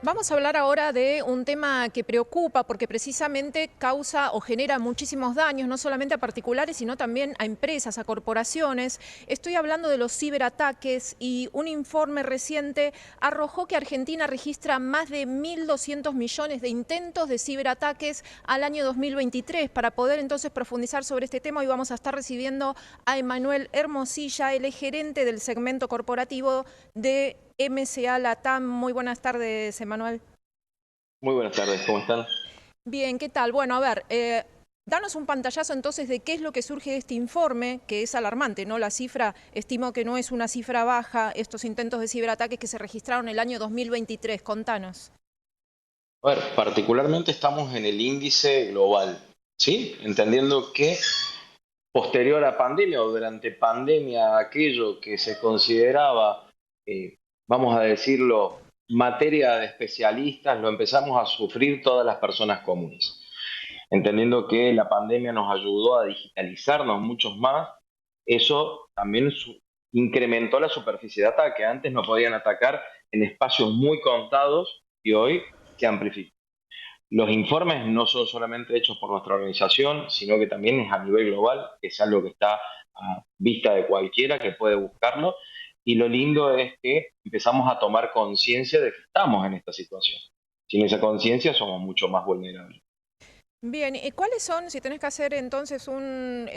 Vamos a hablar ahora de un tema que preocupa porque precisamente causa o genera muchísimos daños, no solamente a particulares, sino también a empresas, a corporaciones. Estoy hablando de los ciberataques y un informe reciente arrojó que Argentina registra más de 1.200 millones de intentos de ciberataques al año 2023. Para poder entonces profundizar sobre este tema, hoy vamos a estar recibiendo a Emanuel Hermosilla, él es gerente del segmento corporativo de MCA Latam. Muy buenas tardes, Emanuel. Muy buenas tardes, ¿cómo están? Bien, ¿qué tal? Bueno, a ver, danos un pantallazo entonces de qué es lo que surge de este informe, que es alarmante, ¿no? La cifra, estimo que no es una cifra baja, estos intentos de ciberataques que se registraron el año 2023. Contanos. A ver, particularmente estamos en el índice global, ¿sí? Entendiendo que posterior a pandemia o durante pandemia aquello que se consideraba, vamos a decirlo, materia de especialistas, lo empezamos a sufrir todas las personas comunes. Entendiendo que la pandemia nos ayudó a digitalizarnos muchos más, eso también incrementó la superficie de ataque. Antes no podían atacar en espacios muy contados y hoy se amplifica. Los informes no son solamente hechos por nuestra organización, sino que también es a nivel global, que es algo que está a vista de cualquiera que puede buscarlo. Y lo lindo es que empezamos a tomar conciencia de que estamos en esta situación. Sin esa conciencia somos mucho más vulnerables. Bien, ¿y cuáles son, si tenés que hacer entonces un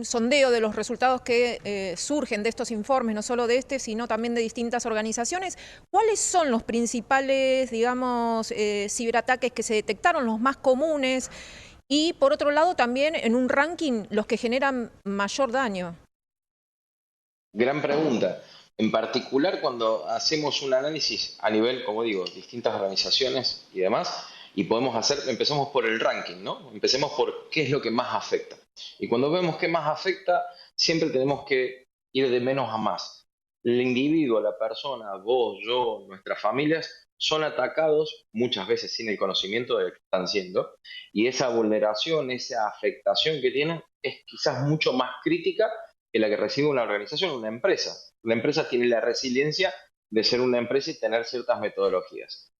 sondeo de los resultados que surgen de estos informes, no solo de este, sino también de distintas organizaciones, cuáles son los principales, digamos, ciberataques que se detectaron, los más comunes, y por otro lado también en un ranking los que generan mayor daño? Gran pregunta. En particular, cuando hacemos un análisis a nivel, como digo, distintas organizaciones y demás, y podemos hacer, empecemos por el ranking, ¿no? Empecemos por qué es lo que más afecta. Y cuando vemos qué más afecta, siempre tenemos que ir de menos a más. El individuo, la persona, vos, yo, nuestras familias, son atacados muchas veces sin el conocimiento de lo que están siendo, y esa vulneración, esa afectación que tienen es quizás mucho más crítica que la que recibe una organización, una empresa. La empresa tiene la resiliencia de ser una empresa y tener ciertas metodologías.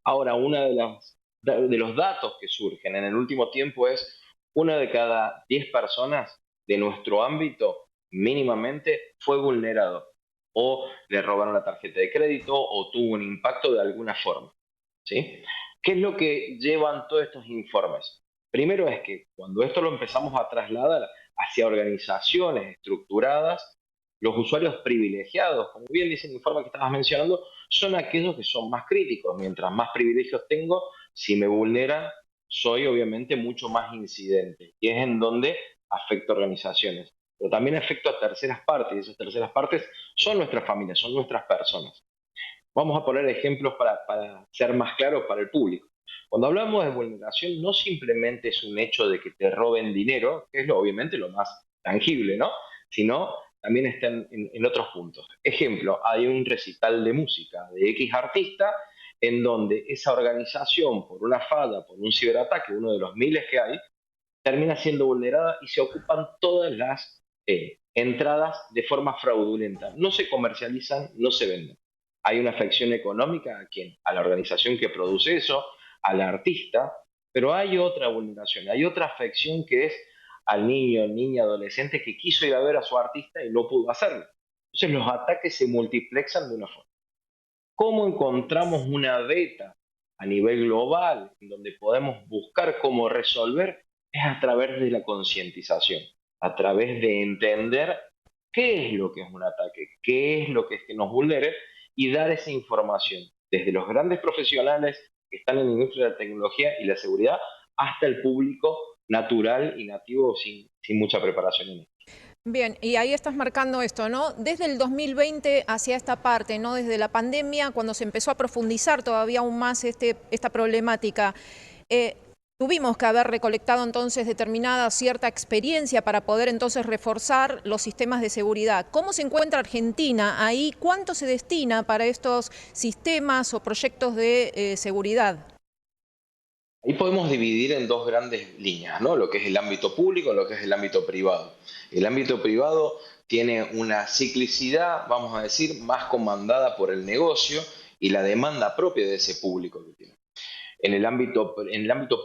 Ahora, de los datos que surgen en el último tiempo es una de cada 10 personas de nuestro ámbito mínimamente fue vulnerado o le robaron la tarjeta de crédito o tuvo un impacto de alguna forma. ¿Sí? ¿Qué es lo que llevan todos estos informes? Primero es que cuando esto lo empezamos a trasladar hacia organizaciones estructuradas, los usuarios privilegiados, como bien dice el informe que estabas mencionando, son aquellos que son más críticos. Mientras más privilegios tengo, si me vulneran, soy obviamente mucho más incidente. Y es en donde afecto a organizaciones. Pero también afecto a terceras partes, y esas terceras partes son nuestras familias, son nuestras personas. Vamos a poner ejemplos para ser más claros para el público. Cuando hablamos de vulneración, no simplemente es un hecho de que te roben dinero, que es obviamente lo más tangible, ¿no? Sino también está en otros puntos. Ejemplo, hay un recital de música de X artista en donde esa organización, por una falla, por un ciberataque, uno de los miles que hay, termina siendo vulnerada y se ocupan todas las entradas de forma fraudulenta. No se comercializan, no se venden. Hay una afección económica a quién, a la organización que produce eso, al artista, pero hay otra vulneración, hay otra afección que es al niño, niña, adolescente que quiso ir a ver a su artista y no pudo hacerlo. Entonces los ataques se multiplexan de una forma. ¿Cómo encontramos una beta a nivel global en donde podemos buscar cómo resolver? Es a través de la concientización, a través de entender qué es lo que es un ataque, qué es lo que es que nos vulnere y dar esa información desde los grandes profesionales que están en la industria de la tecnología y la seguridad hasta el público natural y nativo sin mucha preparación en esto. Bien, y ahí estás marcando esto, ¿no? Desde el 2020 hacia esta parte, ¿no? Desde la pandemia, cuando se empezó a profundizar todavía aún más esta problemática, eh, tuvimos que haber recolectado entonces determinada cierta experiencia para poder entonces reforzar los sistemas de seguridad. ¿Cómo se encuentra Argentina ahí? ¿Cuánto se destina para estos sistemas o proyectos de seguridad? Ahí podemos dividir en dos grandes líneas, ¿no? Lo que es el ámbito público y lo que es el ámbito privado. El ámbito privado tiene una ciclicidad, vamos a decir, más comandada por el negocio y la demanda propia de ese público que tiene. En el ámbito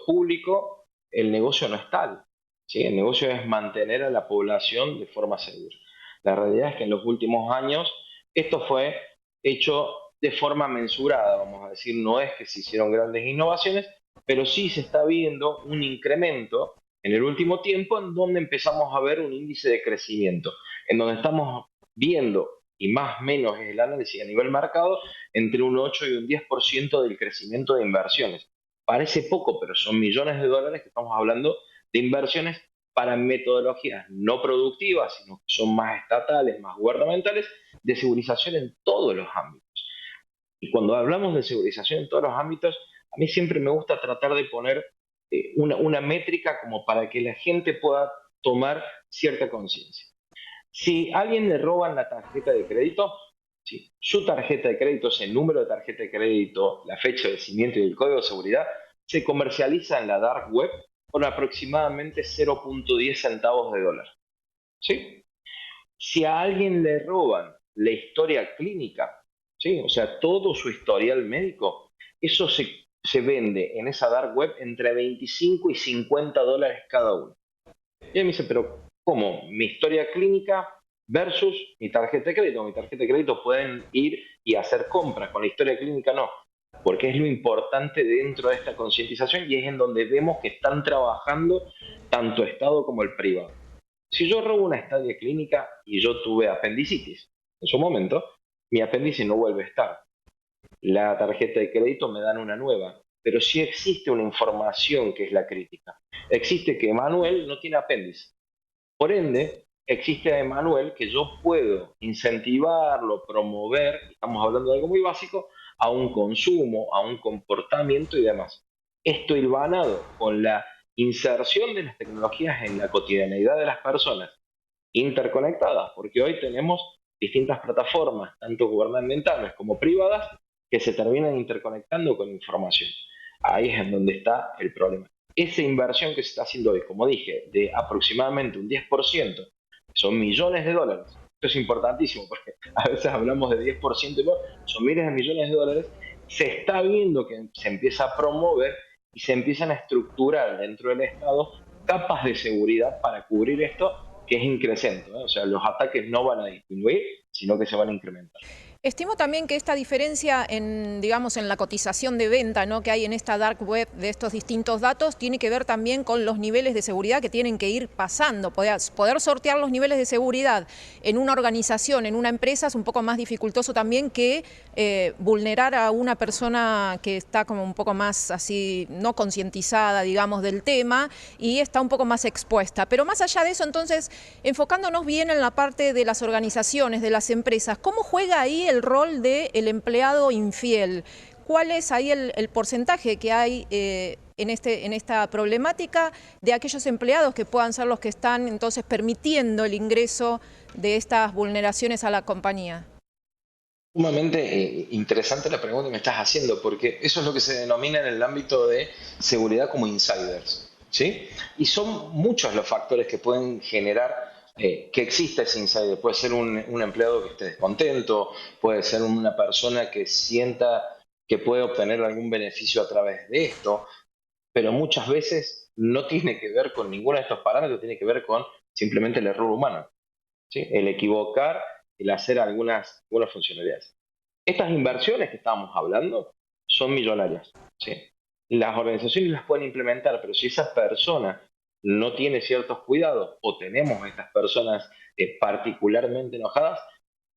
público, el negocio no es tal, ¿sí? El negocio es mantener a la población de forma segura. La realidad es que en los últimos años esto fue hecho de forma mensurada, vamos a decir, no es que se hicieron grandes innovaciones, pero sí se está viendo un incremento en el último tiempo en donde empezamos a ver un índice de crecimiento, en donde estamos viendo, y más o menos es el análisis a nivel mercado, entre un 8 y un 10% del crecimiento de inversiones. Parece poco, pero son millones de dólares que estamos hablando de inversiones para metodologías no productivas, sino que son más estatales, más gubernamentales, de segurización en todos los ámbitos. Y cuando hablamos de segurización en todos los ámbitos, a mí siempre me gusta tratar de poner una métrica como para que la gente pueda tomar cierta conciencia. Si a alguien le roban la tarjeta de crédito, si su tarjeta de crédito es el número de tarjeta de crédito, la fecha de vencimiento y el código de seguridad, se comercializa en la dark web por aproximadamente 0.10 centavos de dólar. ¿Sí? Si a alguien le roban la historia clínica, ¿sí? O sea, todo su historial médico, eso se vende en esa dark web entre 25 y 50 dólares cada uno. Y él me dice, pero ¿cómo? Mi historia clínica versus mi tarjeta de crédito. Mi tarjeta de crédito pueden ir y hacer compras, con la historia clínica no, porque es lo importante dentro de esta concientización y es en donde vemos que están trabajando tanto Estado como el privado. Si yo robo una historia clínica y yo tuve apendicitis en su momento, mi apéndice no vuelve a estar. La tarjeta de crédito me dan una nueva, pero sí existe una información que es la crítica. Existe que Manuel no tiene apéndice. Por ende, existe a Emanuel que yo puedo incentivarlo, promover, estamos hablando de algo muy básico, a un consumo, a un comportamiento y demás. Esto hilvanado con la inserción de las tecnologías en la cotidianeidad de las personas interconectadas, porque hoy tenemos distintas plataformas, tanto gubernamentales como privadas, que se terminan interconectando con información. Ahí es en donde está el problema. Esa inversión que se está haciendo hoy, como dije, de aproximadamente un 10%, son millones de dólares. Esto es importantísimo porque a veces hablamos de 10%, son miles de millones de dólares. Se está viendo que se empieza a promover y se empiezan a estructurar dentro del Estado capas de seguridad para cubrir esto, que es increciente, ¿no? O sea, los ataques no van a disminuir, sino que se van a incrementar. Estimo también que esta diferencia en, digamos, en la cotización de venta, ¿no?, que hay en esta dark web de estos distintos datos tiene que ver también con los niveles de seguridad que tienen que ir pasando. Poder sortear los niveles de seguridad en una organización, en una empresa, es un poco más dificultoso también que vulnerar a una persona que está como un poco más así, no concientizada, digamos, del tema y está un poco más expuesta. Pero más allá de eso, entonces, enfocándonos bien en la parte de las organizaciones, de las empresas, ¿cómo juega ahí el rol del empleado infiel? ¿Cuál es ahí el porcentaje que hay en esta problemática de aquellos empleados que puedan ser los que están entonces permitiendo el ingreso de estas vulneraciones a la compañía? Sumamente interesante la pregunta que me estás haciendo, porque eso es lo que se denomina en el ámbito de seguridad como insiders, ¿sí? Y son muchos los factores que pueden generar que exista ese insider. Puede ser un empleado que esté descontento, puede ser una persona que sienta que puede obtener algún beneficio a través de esto, pero muchas veces no tiene que ver con ninguno de estos parámetros, tiene que ver con simplemente el error humano, ¿sí? El equivocar, el hacer algunas funcionalidades. Estas inversiones que estábamos hablando son millonarias, ¿sí? Las organizaciones las pueden implementar, pero si esa persona no tiene ciertos cuidados o tenemos a estas personas particularmente enojadas,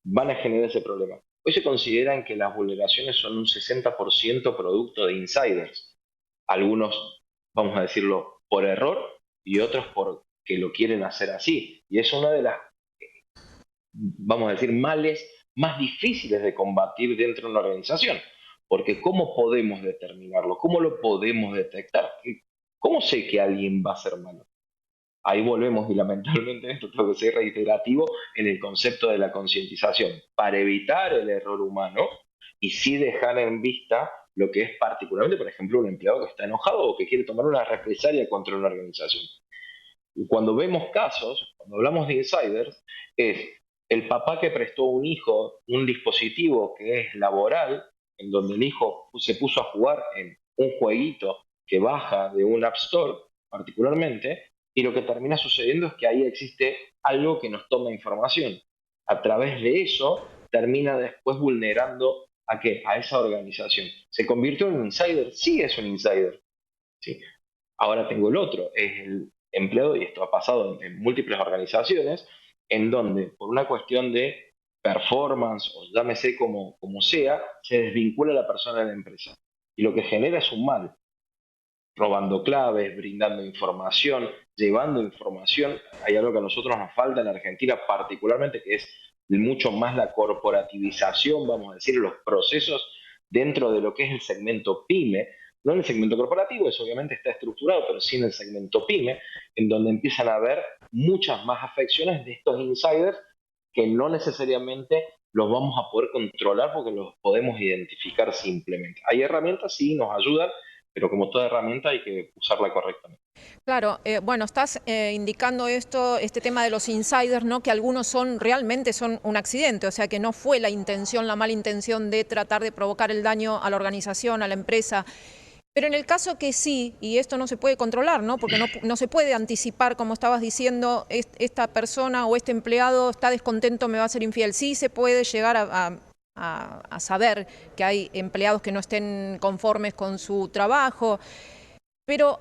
van a generar ese problema. Hoy se consideran que las vulneraciones son un 60% producto de insiders. Algunos, vamos a decirlo, por error y otros porque lo quieren hacer así. Y es una de las, vamos a decir, males más difíciles de combatir dentro de una organización. Porque ¿cómo podemos determinarlo? ¿Cómo lo podemos detectar? ¿Cómo sé que alguien va a ser malo? Ahí volvemos y lamentablemente esto tengo que ser reiterativo en el concepto de la concientización para evitar el error humano y sí dejar en vista lo que es particularmente, por ejemplo, un empleado que está enojado o que quiere tomar una represalia contra una organización. Y cuando vemos casos, cuando hablamos de insiders, es el papá que prestó a un hijo un dispositivo que es laboral en donde el hijo se puso a jugar en un jueguito que baja de un App Store particularmente, y lo que termina sucediendo es que ahí existe algo que nos toma información. A través de eso termina después vulnerando a qué, a esa organización. ¿Se convirtió en un insider? Sí, es un insider. ¿Sí? Ahora tengo el otro, es el empleado, y esto ha pasado en múltiples organizaciones, en donde por una cuestión de performance, o llámese como sea, se desvincula a la persona de la empresa. Y lo que genera es un mal, robando claves, brindando información, llevando información. Hay algo que a nosotros nos falta en Argentina particularmente, que es mucho más la corporativización, vamos a decir, los procesos dentro de lo que es el segmento PYME, no en el segmento corporativo, eso obviamente está estructurado, pero sí en el segmento PYME, en donde empiezan a haber muchas más afecciones de estos insiders que no necesariamente los vamos a poder controlar porque los podemos identificar simplemente. Hay herramientas, sí, nos ayudan, pero como toda herramienta hay que usarla correctamente. Claro, bueno, estás indicando este tema de los insiders, ¿no? Que algunos realmente son un accidente, o sea que no fue la intención, la mala intención de tratar de provocar el daño a la organización, a la empresa. Pero en el caso que sí, y esto no se puede controlar, ¿no? Porque no se puede anticipar, como estabas diciendo, esta persona o este empleado está descontento, me va a ser infiel. Sí se puede llegar a saber que hay empleados que no estén conformes con su trabajo, pero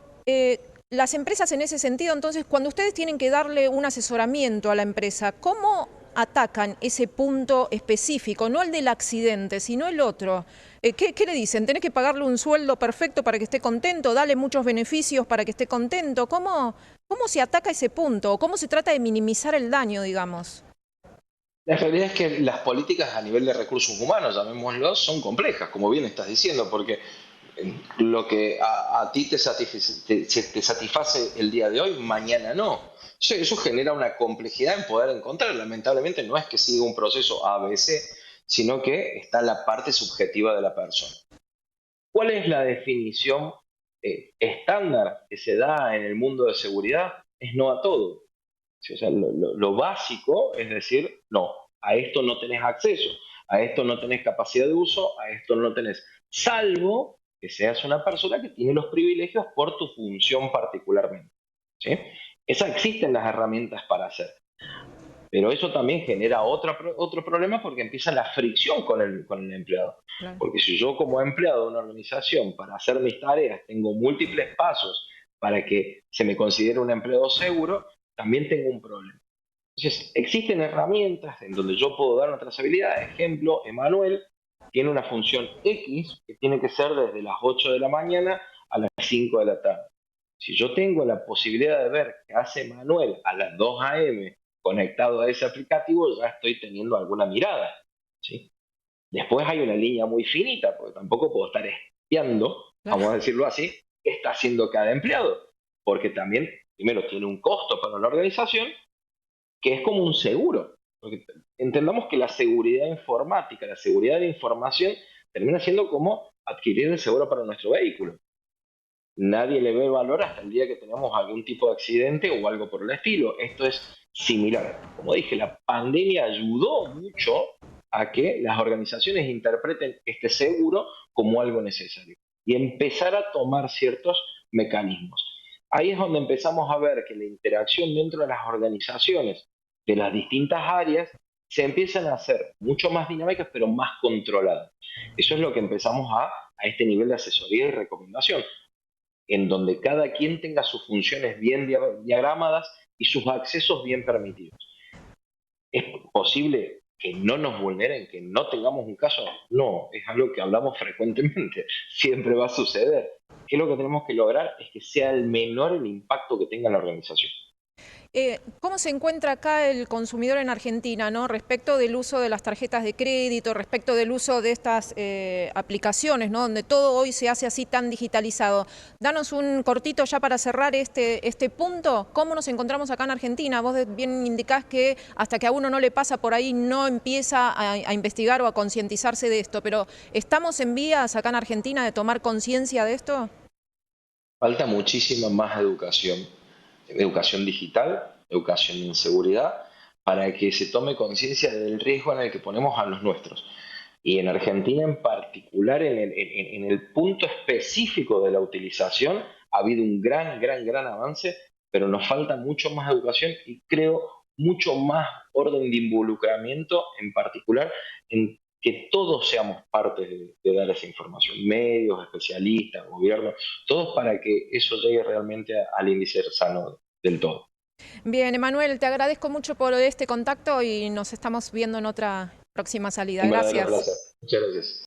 las empresas en ese sentido, entonces, cuando ustedes tienen que darle un asesoramiento a la empresa, ¿cómo atacan ese punto específico? No el del accidente, sino el otro. ¿Qué le dicen? ¿Tenés que pagarle un sueldo perfecto para que esté contento? ¿Dale muchos beneficios para que esté contento? ¿Cómo se ataca ese punto? ¿O cómo se trata de minimizar el daño, digamos? La realidad es que las políticas a nivel de recursos humanos, llamémoslo, son complejas, como bien estás diciendo, porque lo que a ti te satisface el día de hoy, mañana no. Eso genera una complejidad en poder encontrar. Lamentablemente no es que siga un proceso ABC, sino que está la parte subjetiva de la persona. ¿Cuál es la definición estándar que se da en el mundo de seguridad? Es no a todo. Sí, o sea, lo básico es decir, no, a esto no tenés acceso, a esto no tenés capacidad de uso, a esto no tenés, salvo que seas una persona que tiene los privilegios por tu función particularmente. ¿Sí? Esas existen las herramientas para hacer. Pero eso también genera otro problema porque empieza la fricción con el empleado. Claro. Porque si yo como empleado de una organización para hacer mis tareas tengo múltiples pasos para que se me considere un empleado seguro, también tengo un problema. Entonces, existen herramientas en donde yo puedo dar una trazabilidad. Ejemplo, Emanuel tiene una función X que tiene que ser desde las 8 de la mañana a las 5 de la tarde. Si yo tengo la posibilidad de ver qué hace Manuel a las 2 a.m. conectado a ese aplicativo, ya estoy teniendo alguna mirada. ¿Sí? Después hay una línea muy finita, porque tampoco puedo estar espiando, Claro. vamos a decirlo así, qué está haciendo cada empleado. Porque también, primero, tiene un costo para la organización, que es como un seguro. Porque entendamos que la seguridad informática, la seguridad de la información, termina siendo como adquirir el seguro para nuestro vehículo. Nadie le ve valor hasta el día que tenemos algún tipo de accidente o algo por el estilo. Esto es similar. Como dije, la pandemia ayudó mucho a que las organizaciones interpreten este seguro como algo necesario y empezar a tomar ciertos mecanismos. Ahí es donde empezamos a ver que la interacción dentro de las organizaciones de las distintas áreas se empiezan a hacer mucho más dinámicas, pero más controladas. Eso es lo que empezamos a este nivel de asesoría y recomendación, en donde cada quien tenga sus funciones bien diagramadas y sus accesos bien permitidos. ¿Es posible que no nos vulneren, que no tengamos un caso? No, es algo que hablamos frecuentemente, siempre va a suceder. ¿Qué es lo que tenemos que lograr? Es que sea el menor el impacto que tenga la organización. ¿Cómo se encuentra acá el consumidor en Argentina, ¿no? Respecto del uso de las tarjetas de crédito, respecto del uso de estas aplicaciones, ¿no? Donde todo hoy se hace así tan digitalizado? Danos un cortito ya para cerrar este punto. ¿Cómo nos encontramos acá en Argentina? Vos bien indicás que hasta que a uno no le pasa por ahí no empieza a investigar o a concientizarse de esto, pero ¿estamos en vías acá en Argentina de tomar conciencia de esto? Falta muchísima más educación, educación digital, educación en seguridad, para que se tome conciencia del riesgo en el que ponemos a los nuestros. Y en Argentina en particular, en el punto específico de la utilización, ha habido un gran avance, pero nos falta mucho más educación y creo mucho más orden de involucramiento, en particular en que todos seamos parte de dar esa información, medios, especialistas, gobierno, todos para que eso llegue realmente al índice sano del todo. Bien, Emanuel, te agradezco mucho por este contacto y nos estamos viendo en otra próxima salida. Un verdadero Gracias. placer. Muchas gracias.